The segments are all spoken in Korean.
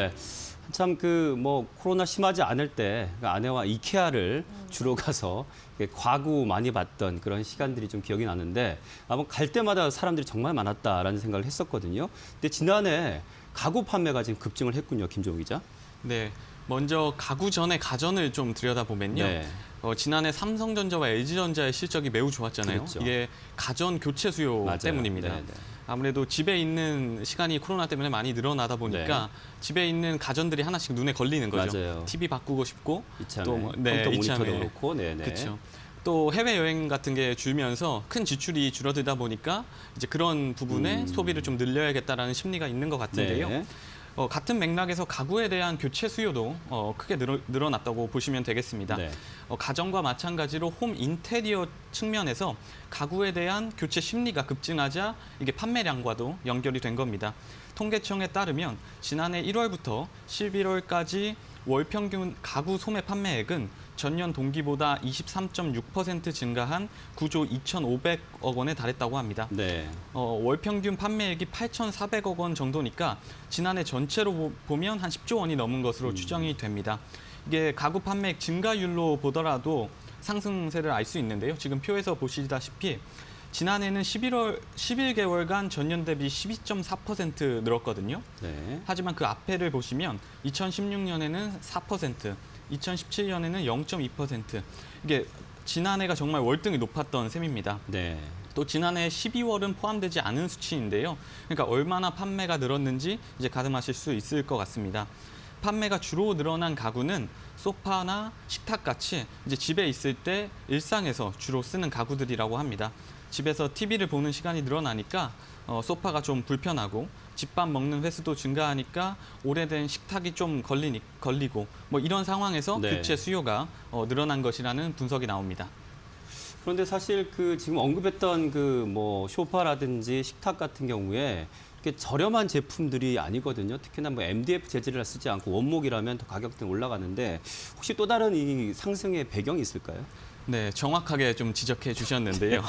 네. 한참 그 뭐 코로나 심하지 않을 때 아내와 이케아를 주로 가서 과구 많이 봤던 그런 시간들이 좀 기억이 나는데 아마 갈 때마다 사람들이 정말 많았다라는 생각을 했었거든요. 근데 지난해 가구 판매가 지금 급증을 했군요, 김종우 기자. 네, 먼저 가구 전에 가전을 좀 들여다보면요. 네. 지난해 삼성전자와 LG전자의 실적이 매우 좋았잖아요. 그렇죠. 이게 가전 교체 수요 맞아요. 때문입니다. 네, 네. 아무래도 집에 있는 시간이 코로나 때문에 많이 늘어나다 보니까 집에 있는 가전들이 하나씩 눈에 걸리는 거죠. 맞아요. TV 바꾸고 싶고 이참에 또 컴퓨터 모니터도 이참에. 그렇고, 네네. 그렇죠. 또 해외 여행 같은 게 줄면서 큰 지출이 줄어들다 보니까 이제 그런 부분에 소비를 좀 늘려야겠다라는 심리가 있는 것 같은데요. 네. 같은 맥락에서 가구에 대한 교체 수요도 크게 늘어났다고 보시면 되겠습니다. 네. 가전과 마찬가지로 홈 인테리어 측면에서 가구에 대한 교체 심리가 급증하자 이게 판매량과도 연결이 된 겁니다. 통계청에 따르면 지난해 1월부터 11월까지 월 평균 가구 소매 판매액은 전년 동기보다 23.6% 증가한 9조 2,500억 원에 달했다고 합니다. 네. 월 평균 판매액이 8,400억 원 정도니까 지난해 전체로 보면 한 10조 원이 넘은 것으로 추정이 됩니다. 이게 가구 판매액 증가율로 보더라도 상승세를 알 수 있는데요. 지금 표에서 보시다시피 지난해는 11개월간 전년 대비 12.4% 늘었거든요. 네. 하지만 그 앞에를 보시면 2016년에는 4%, 2017년에는 0.2%. 이게 지난해가 정말 월등히 높았던 셈입니다. 네. 또 지난해 12월은 포함되지 않은 수치인데요. 그러니까 얼마나 판매가 늘었는지 이제 가늠하실 수 있을 것 같습니다. 판매가 주로 늘어난 가구는 소파나 식탁같이 이제 집에 있을 때 일상에서 주로 쓰는 가구들이라고 합니다. 집에서 TV를 보는 시간이 늘어나니까 소파가 좀 불편하고 집밥 먹는 횟수도 증가하니까 오래된 식탁이 좀 걸리고 뭐 이런 상황에서 네. 교체 수요가 늘어난 것이라는 분석이 나옵니다. 그런데 사실 그 지금 언급했던 그 뭐 소파라든지 식탁 같은 경우에 이렇게 저렴한 제품들이 아니거든요. 특히나 뭐 MDF 재질을 쓰지 않고 원목이라면 더 가격대가 올라가는데 혹시 또 다른 이 상승의 배경이 있을까요? 네, 정확하게 좀 지적해 주셨는데요.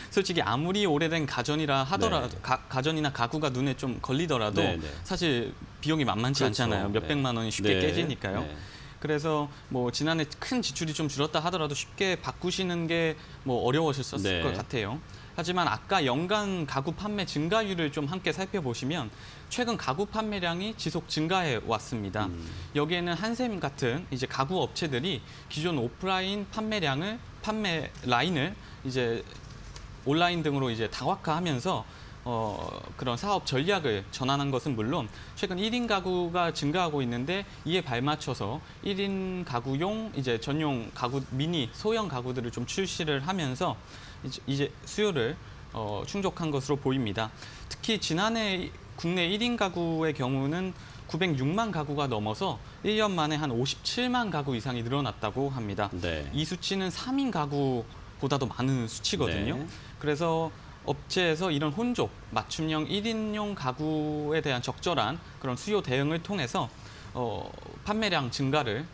솔직히 아무리 오래된 가전이라 하더라도 네. 가전이나 가구가 눈에 좀 걸리더라도 네, 네. 사실 비용이 만만치 그렇죠. 않잖아요. 네. 몇백만 원이 쉽게 네. 깨지니까요. 네. 그래서 뭐 지난해 큰 지출이 좀 줄었다 하더라도 쉽게 바꾸시는 게 뭐 어려우셨을 네. 것 같아요. 하지만 아까 연간 가구 판매 증가율을 좀 함께 살펴보시면 최근 가구 판매량이 지속 증가해 왔습니다. 여기에는 한샘 같은 이제 가구 업체들이 기존 오프라인 판매 라인을 이제 온라인 등으로 이제 다각화하면서 그런 사업 전략을 전환한 것은 물론 최근 1인 가구가 증가하고 있는데 이에 발맞춰서 1인 가구용 이제 전용 가구 미니 소형 가구들을 좀 출시를 하면서 이제 수요를 충족한 것으로 보입니다. 특히 지난해 국내 1인 가구의 경우는 906만 가구가 넘어서 1년 만에 한 57만 가구 이상이 늘어났다고 합니다. 네. 이 수치는 3인 가구보다도 많은 수치거든요. 네. 그래서 업체에서 이런 혼족, 맞춤형 1인용 가구에 대한 적절한 그런 수요 대응을 통해서 판매량 증가를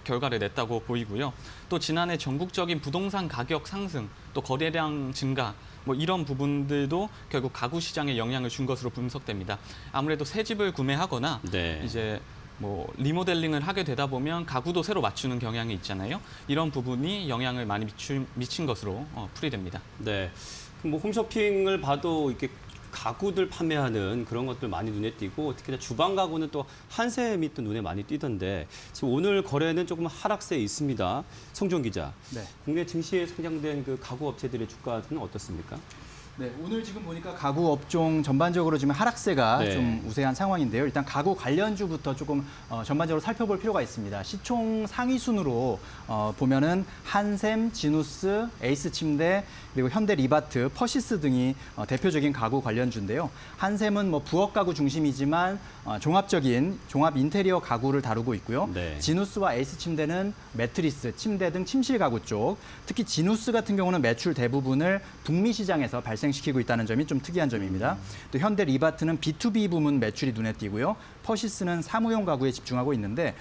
결과를 냈다고 보이고요. 또 지난해 전국적인 부동산 가격 상승, 또 거래량 증가, 뭐 이런 부분들도 결국 가구 시장에 영향을 준 것으로 분석됩니다. 아무래도 새 집을 구매하거나 네. 이제 뭐 리모델링을 하게 되다 보면 가구도 새로 맞추는 경향이 있잖아요. 이런 부분이 영향을 많이 미친 것으로 풀이됩니다. 네. 뭐 홈쇼핑을 봐도 이렇게 가구들 판매하는 그런 것들 많이 눈에 띄고 특히나 주방 가구는 또 한샘이 또 눈에 많이 띄던데 지금 오늘 거래는 조금 하락세에 있습니다. 성종 기자. 네. 국내 증시에 상장된 그 가구 업체들의 주가는 어떻습니까? 네, 오늘 지금 보니까 가구 업종 전반적으로 지금 하락세가 네. 좀 우세한 상황인데요. 일단 가구 관련주부터 조금 전반적으로 살펴볼 필요가 있습니다. 시총 상위 순으로 보면은 한샘, 지누스, 에이스침대, 그리고 현대리바트, 퍼시스 등이 대표적인 가구 관련주인데요. 한샘은 뭐 부엌 가구 중심이지만 종합적인 종합 인테리어 가구를 다루고 있고요. 네. 지누스와 에이스침대는 매트리스, 침대 등 침실 가구 쪽, 특히 지누스 같은 경우는 매출 대부분을 북미 시장에서 발생시키고 있다는 점이 좀 특이한 점입니다. 또 현대 리바트는 B2B 부문 매출이 눈에 띄고요. 퍼시스는 사무용 가구에 집중하고 있는데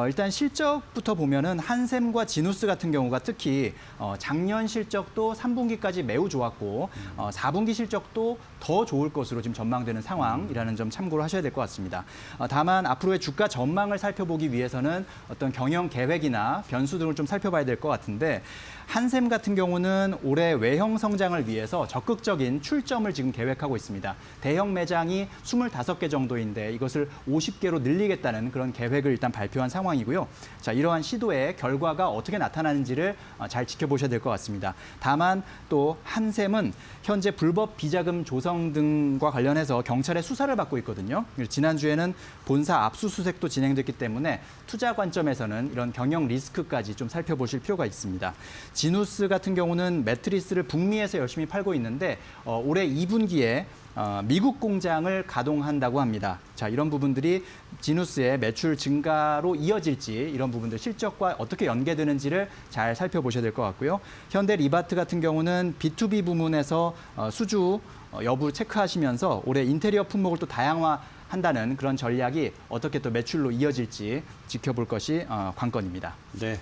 일단 실적부터 보면은 한샘과 지누스 같은 경우가 특히 작년 실적도 3분기까지 매우 좋았고 4분기 실적도 더 좋을 것으로 지금 전망되는 상황이라는 점 참고를 하셔야 될 것 같습니다. 다만 앞으로의 주가 전망을 살펴보기 위해서는 어떤 경영 계획이나 변수 등을 좀 살펴봐야 될 것 같은데 한샘 같은 경우는 올해 외형 성장을 위해서 적극적인 출점을 지금 계획하고 있습니다. 대형 매장이 25개 정도인데 이것을 50개로 늘리겠다는 그런 계획을 일단 발표한 상황이고요. 자, 이러한 시도의 결과가 어떻게 나타나는지를 잘 지켜보셔야 될 것 같습니다. 다만 또 한샘은 현재 불법 비자금 조성 등과 관련해서 경찰의 수사를 받고 있거든요. 지난주에는 본사 압수수색도 진행됐기 때문에 투자 관점에서는 이런 경영 리스크까지 좀 살펴보실 필요가 있습니다. 지누스 같은 경우는 매트리스를 북미에서 열심히 팔고 있는데 올해 2분기에 미국 공장을 가동한다고 합니다. 자, 이런 부분들이 지누스의 매출 증가로 이어질지 이런 부분들 실적과 어떻게 연계되는지를 잘 살펴보셔야 될 것 같고요. 현대 리바트 같은 경우는 B2B 부문에서 수주 여부 체크하시면서 올해 인테리어 품목을 또 다양화한다는 그런 전략이 어떻게 또 매출로 이어질지 지켜볼 것이 관건입니다. 네.